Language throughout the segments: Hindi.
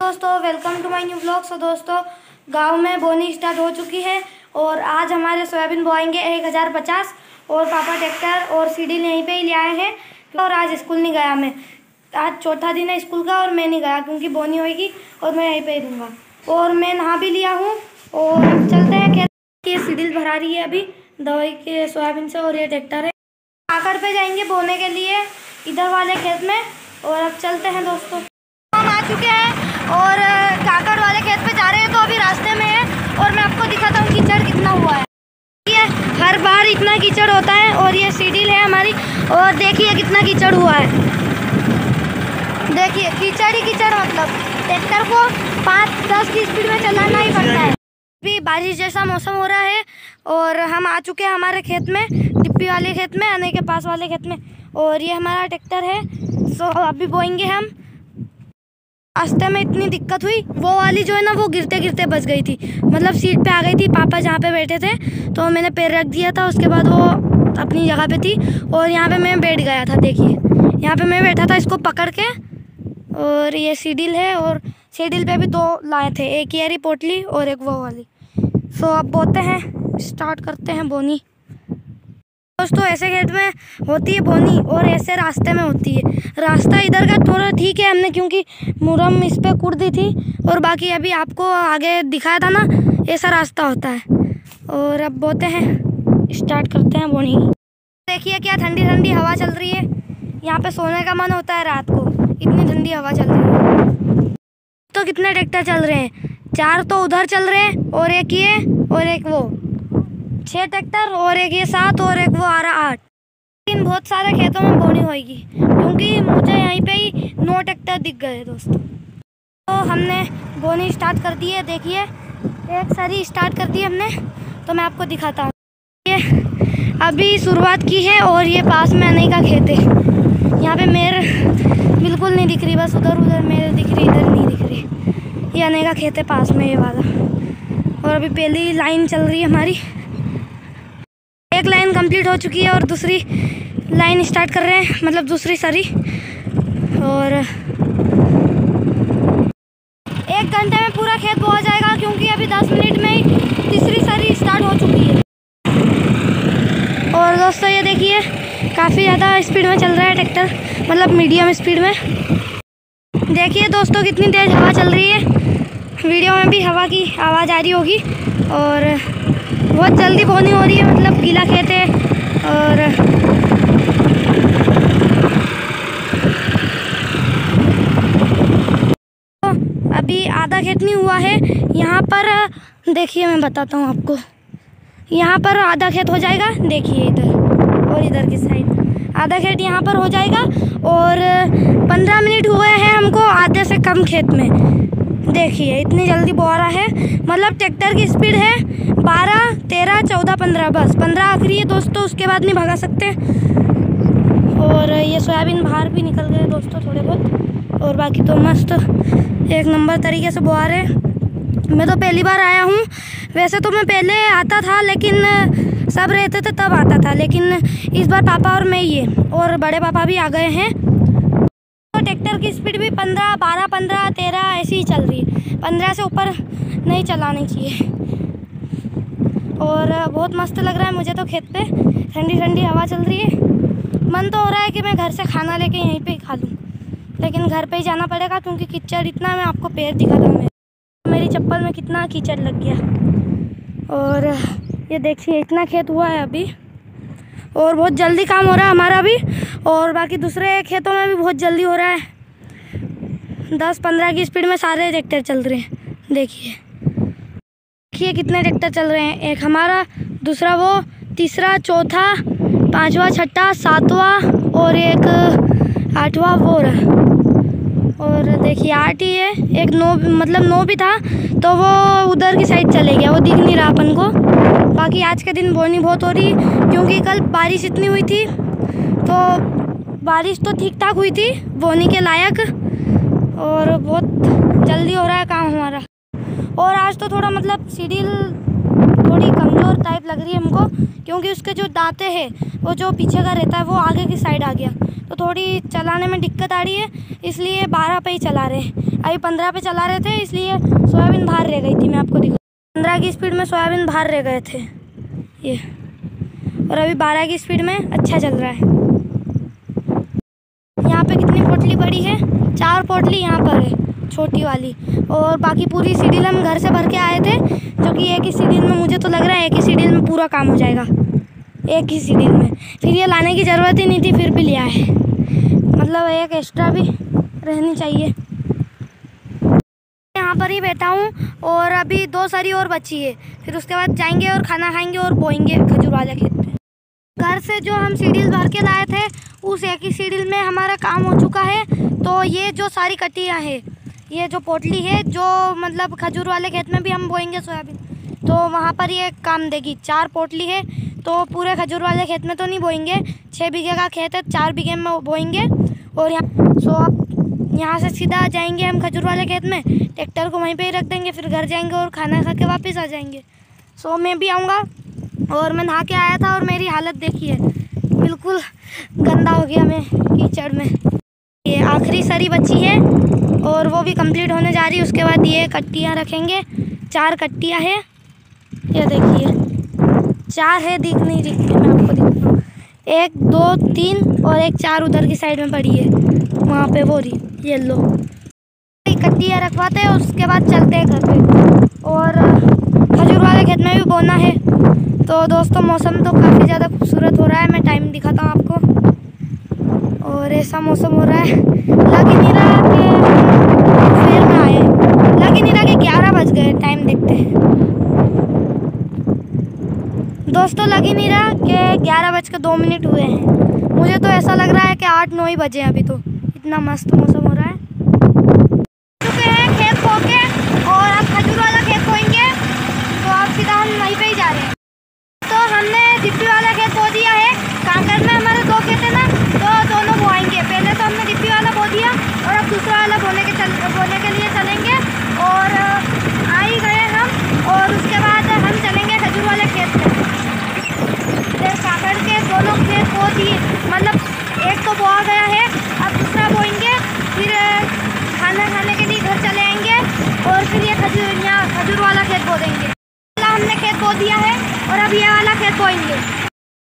दोस्तों welcome to my new blog. So दोस्तों गांव में बोनी स्टार्ट हो चुकी है और आज हमारे सोयाबीन बोएंगे 1050 और पापा ट्रैक्टर और सीढ़ी यहीं पे ही ले आए हैं। और आज स्कूल नहीं गया मैं, आज चौथा दिन है स्कूल का और मैं नहीं गया क्योंकि बोनी होगी और मैं यहीं पे ही रहूँगा। और मैं नहा भी लिया हूँ और अब चलते हैं खेत की। सीढ़ी भरा रही है अभी दवाई के सोयाबीन से और ये ट्रैक्टर है। आकर पे जाएंगे बोने के लिए इधर वाले खेत में। और अब चलते हैं दोस्तों, हम आ चुके हैं और काकड़ वाले खेत पे जा रहे हैं तो अभी रास्ते में है और मैं आपको दिखाता हूँ कीचड़ कितना हुआ है। ये हर बार इतना कीचड़ होता है और ये सीढ़ी है हमारी और देखिए कितना कीचड़ हुआ है। देखिए कीचड़ ही कीचड़, मतलब ट्रैक्टर को 5-10 की स्पीड में चलाना ही पड़ता है। अभी बारिश जैसा मौसम हो रहा है और हम आ चुके हैं हमारे खेत में, डिप्पी वाले खेत में, आने के पास वाले खेत में। और ये हमारा ट्रैक्टर है। सो अभी बोएंगे हम। रास्ते में इतनी दिक्कत हुई, वो वाली जो है ना वो गिरते गिरते बच गई थी, मतलब सीट पे आ गई थी। पापा जहाँ पे बैठे थे तो मैंने पैर रख दिया था, उसके बाद वो अपनी जगह पे थी और यहाँ पे मैं बैठ गया था। देखिए यहाँ पे मैं बैठा था इसको पकड़ के। और ये सीडील है और सीडील पे भी 2 लाए थे, एक ये पोटली और एक वो वाली। सो अब बोते हैं, स्टार्ट करते हैं बोनी। दोस्तों ऐसे खेत में होती है बोनी और ऐसे रास्ते में होती है। रास्ता इधर का थोड़ा ठीक है हमने, क्योंकि मुरम इस पे कुट दी थी और बाकी अभी आपको आगे दिखाया था ना, ऐसा रास्ता होता है। और अब बोते हैं, स्टार्ट करते हैं बोनी। देखिए क्या ठंडी ठंडी हवा चल रही है, यहाँ पे सोने का मन होता है रात को, इतनी ठंडी हवा चल रही है। तो कितने ट्रैक्टर चल रहे हैं, 4 तो उधर चल रहे हैं और एक ये और एक वो, 6 ट्रैक्टर और एक ये 7 और एक वो आ रहा 8। लेकिन बहुत सारे खेतों में बोनी होगी क्योंकि मुझे यहीं पे ही 9 ट्रैक्टर दिख गए दोस्तों। तो हमने बोनी स्टार्ट कर दी है। देखिए एक सारी स्टार्ट कर दी हमने, तो मैं आपको दिखाता हूँ। ये अभी शुरुआत की है और ये पास में अनई का खेत है। यहाँ पे मेर बिल्कुल नहीं दिख रही, बस उधर उधर मेर दिख रही, इधर नहीं दिख रही। ये अनई का खेत है पास में, ये वाला। और अभी पहली लाइन चल रही है हमारी, एक लाइन कंप्लीट हो चुकी है और दूसरी लाइन स्टार्ट कर रहे हैं, मतलब दूसरी सरी। और 1 घंटे में पूरा खेत बोआ जाएगा क्योंकि अभी 10 मिनट में ही तीसरी सरी स्टार्ट हो चुकी है। और दोस्तों ये देखिए काफ़ी ज़्यादा स्पीड में चल रहा है ट्रैक्टर, मतलब मीडियम स्पीड में। देखिए दोस्तों कितनी तेज़ हवा चल रही है, वीडियो में भी हवा की आवाज़ आ रही होगी। और बहुत जल्दी बोनी हो रही है, मतलब गीला खेत है। और तो अभी आधा खेत नहीं हुआ है यहाँ पर। देखिए मैं बताता हूँ आपको, यहाँ पर आधा खेत हो जाएगा। देखिए इधर और इधर की साइड आधा खेत यहाँ पर हो जाएगा। और 15 मिनट हुए हैं हमको आधे से कम खेत में। देखिए इतनी जल्दी बोआ रहा है, मतलब ट्रैक्टर की स्पीड है 12, 13, 14, 15, बस 15 आखिरी है दोस्तों, उसके बाद नहीं भगा सकते। और ये सोयाबीन बाहर भी निकल गए दोस्तों थोड़े बहुत, और बाकी तो मस्त एक नंबर तरीके से बोआ रहे। मैं तो पहली बार आया हूँ, वैसे तो मैं पहले आता था लेकिन सब रहते थे तब आता था, लेकिन इस बार पापा और मैं ये और बड़े पापा भी आ गए हैं। तो ट्रैक्टर की स्पीड भी 15, 12, 15, 13 ऐसी ही चल रही है, 15 से ऊपर नहीं चलानी चाहिए। और बहुत मस्त लग रहा है मुझे तो खेत पे, ठंडी ठंडी हवा चल रही है। मन तो हो रहा है कि मैं घर से खाना लेके यहीं पे ही खा लूँ, लेकिन घर पे ही जाना पड़ेगा क्योंकि कीचड़ इतना, मैं आपको पैर दिखाता हूँ मेरी चप्पल में कितना कीचड़ लग गया। और ये देखिए इतना खेत हुआ है अभी और बहुत जल्दी काम हो रहा है हमारा भी, और बाकी दूसरे खेतों में भी बहुत जल्दी हो रहा है। 10-15 की स्पीड में सारे ट्रैक्टर चल रहे हैं। देखिए कितने ट्रैक्टर चल रहे हैं, एक हमारा, दूसरा वो, तीसरा, चौथा, 5वां, 6ठा, 7वां और एक 8वां वो रहा। और देखिए 8 ही है, एक 9, मतलब 9 भी था तो वो उधर की साइड चले गया, वो दिख नहीं रहा अपन को। बाकी आज के दिन बोनी बहुत हो रही क्योंकि कल बारिश इतनी हुई थी, तो बारिश तो ठीक ठाक हुई थी बोनी के लायक, और बहुत जल्दी हो रहा है काम हमारा। और आज तो थोड़ा मतलब सीढ़ी थोड़ी कमज़ोर टाइप लग रही है हमको, क्योंकि उसके जो दांते हैं वो जो पीछे का रहता है वो आगे की साइड आ गया, तो थोड़ी चलाने में दिक्कत आ रही है, इसलिए 12 पे ही चला रहे हैं। अभी 15 पे चला रहे थे, इसलिए सोयाबीन बाहर रह गई थी। मैं आपको दिखा, 15 की स्पीड में सोयाबीन बाहर रह गए थे ये, और अभी 12 की स्पीड में अच्छा चल रहा है। यहाँ पे कितनी पोटली पड़ी है? 4 पोटली यहाँ पर है, छोटी वाली, और बाकी पूरी सीडील हम घर से भर के आए थे, जो कि एक ही सीडील में, मुझे तो लग रहा है एक ही सीडील में पूरा काम हो जाएगा, एक ही सीडील में। फिर ये लाने की ज़रूरत ही नहीं थी, फिर भी लिया है, मतलब एक एक्स्ट्रा भी रहनी चाहिए। यहाँ पर ही बैठा हूँ और अभी 2 सरी और बची है, फिर उसके बाद जाएंगे और खाना खाएंगे और बोएंगे खजूर वाले खेत में। घर से जो हम सीडील भर के लाए थे उस एक ही सीडील में हमारा काम हो चुका है। तो ये जो सारी कटियाँ हैं, ये जो पोटली है, जो मतलब खजूर वाले खेत में भी हम बोएंगे सोयाबीन, तो वहाँ पर ये काम देगी। 4 पोटली है, तो पूरे खजूर वाले खेत में तो नहीं बोएंगे, 6 बीघे का खेत है, 4 बीघे में बोएंगे। और यहाँ से सीधा जाएंगे हम खजूर वाले खेत में, ट्रैक्टर को वहीं पे ही रख देंगे, फिर घर जाएंगे और खाना खा के वापस आ जाएंगे। सो मैं भी आऊँगा, और मैं नहा के आया था और मेरी हालत देखिए, बिल्कुल गंदा हो गया मैं कीचड़ में। ये आखिरी सरी बची है और वो भी कंप्लीट होने जा रही है। उसके बाद ये कट्टियाँ रखेंगे, 4 कट्टियाँ है, ये देखिए 4 है, दिख नहीं रही, मैं आपको दिखाता हूँ। 1 2 3 और एक 4 उधर की साइड में पड़ी है, वहाँ पे वो रही येलो। कट्टियाँ रखवाते हैं, उसके बाद चलते हैं घर पे, और खजूर वाले खेत में भी बोना है। तो दोस्तों मौसम तो काफ़ी ज़्यादा खूबसूरत हो रहा है, मैं टाइम दिखाता हूँ आपको, और ऐसा मौसम हो रहा है, लग ही नहीं रहा कि दोपहर में आए, लग ही नहीं रहा कि 11 बज गए। टाइम देखते हैं दोस्तों, लग ही नहीं रहा कि 11:02 हुए हैं। मुझे तो ऐसा लग रहा है कि 8-9 ही बजे, अभी तो इतना मस्त मौसम हो रहा है। चुके हैं खेत बो के, और अब खजूर वाला खेत बोएंगे, तो अब सीधा हम वहीं पे ही जा रहे हैं। तो हमने डिप्पी वाला खेत बो दिया है, कांकर में हमारे 2 खेत है ना, तो दोनों बोएंगे। पहले तो हमने डिप्पी वाला बो दिया, और अब दूसरा वाला बोने के लिए चलेंगे, और आ ही गए हम। और उसके बाद हम चलेंगे खजूर वाले खेत में। फिर कांकर के दोनों खेत बो दिए, मतलब एक तो बोआ गया है, अब दूसरा बोएंगे, फिर खाना खाने के लिए घर चले आएंगे, और फिर ये खजूर वाला खेत बो देंगे। हमने खेत बो दिया है और अब ये वाला खेत बोएंगे।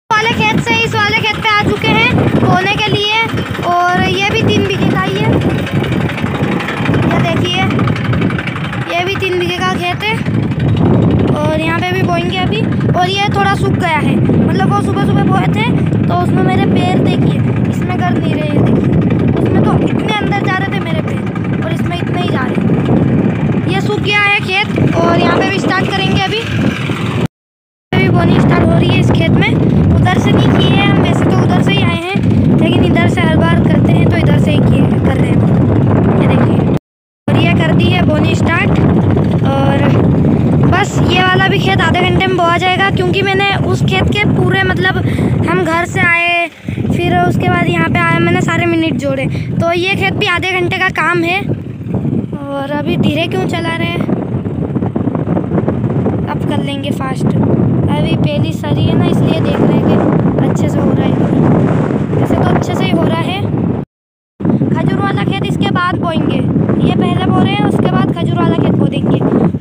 वाले खेत से इस वाले खेत पे आ चुके हैं बोने के लिए, और ये भी 3 बीघे का ही है, ये देखिए ये भी 3 बीघे का खेत है, और यहाँ पे भी बोएंगे अभी। और ये थोड़ा सूख गया है, मतलब वो सुबह सुबह बोए थे तो उसमें मेरे पैर देखिए, इसमें कर नहीं रहे, देखिए उसमें तो इतने अंदर जा रहे थे मेरे पैर, और इसमें इतने ही जा रहे हैं। ये सूख गया है खेत, और यहाँ पे भी स्टार्ट करेंगे अभी बोनी स्टार्ट हो रही है इस खेत में। उधर से नहीं किए हैं हम, वैसे तो उधर से ही आए हैं, लेकिन इधर से हर बार करते हैं, तो इधर से ही कर रहे हैं। ये देखिए, और ये कर दी है बोनी स्टार्ट, और बस ये वाला भी खेत आधे घंटे में बोआ जाएगा, क्योंकि मैंने उस खेत के पूरे, मतलब हम घर से आए, फिर उसके बाद यहाँ पे आए, मैंने सारे मिनट जोड़े, तो ये खेत भी आधे घंटे का काम है। और अभी धीरे क्यों चला रहे हैं, अब कर लेंगे फास्ट। अभी पहली सरी है ना, इसलिए देख रहे हैं कि अच्छे से हो रहा है, वैसे तो अच्छे से ही हो रहा है। खजूर वाला खेत इसके बाद बोएंगे, ये पहले बो रहे हैं, उसके बाद खजूर वाला खेत बो देंगे।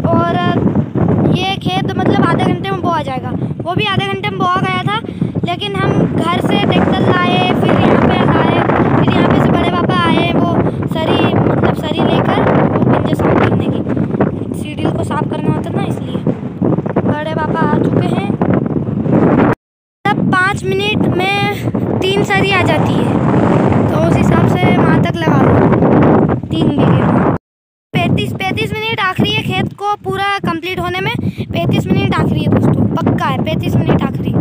और ये खेत मतलब आधे घंटे में बोआ जाएगा, वो भी आधे घंटे में बोआ गया था, लेकिन हम घर से ट्रैक्टर लाए, फिर यहाँ पे लाए, फिर यहाँ पे से बड़े पापा आए, वो सरी मतलब सरी लेकर वो पंजे साफ करने की, सीढ़ी को साफ करना होता ना, इसलिए बड़े पापा आ चुके हैं। तब 5 मिनट में 3 सरी आ जाती है, तो उस हिसाब से वहाँ तक लगा लो 3 बीघे में 35 मिनट आखिरी है खेत को पूरा कंप्लीट होने में। 35 मिनट आखिरी है दोस्तों, पक्का है 35 मिनट आखिरी।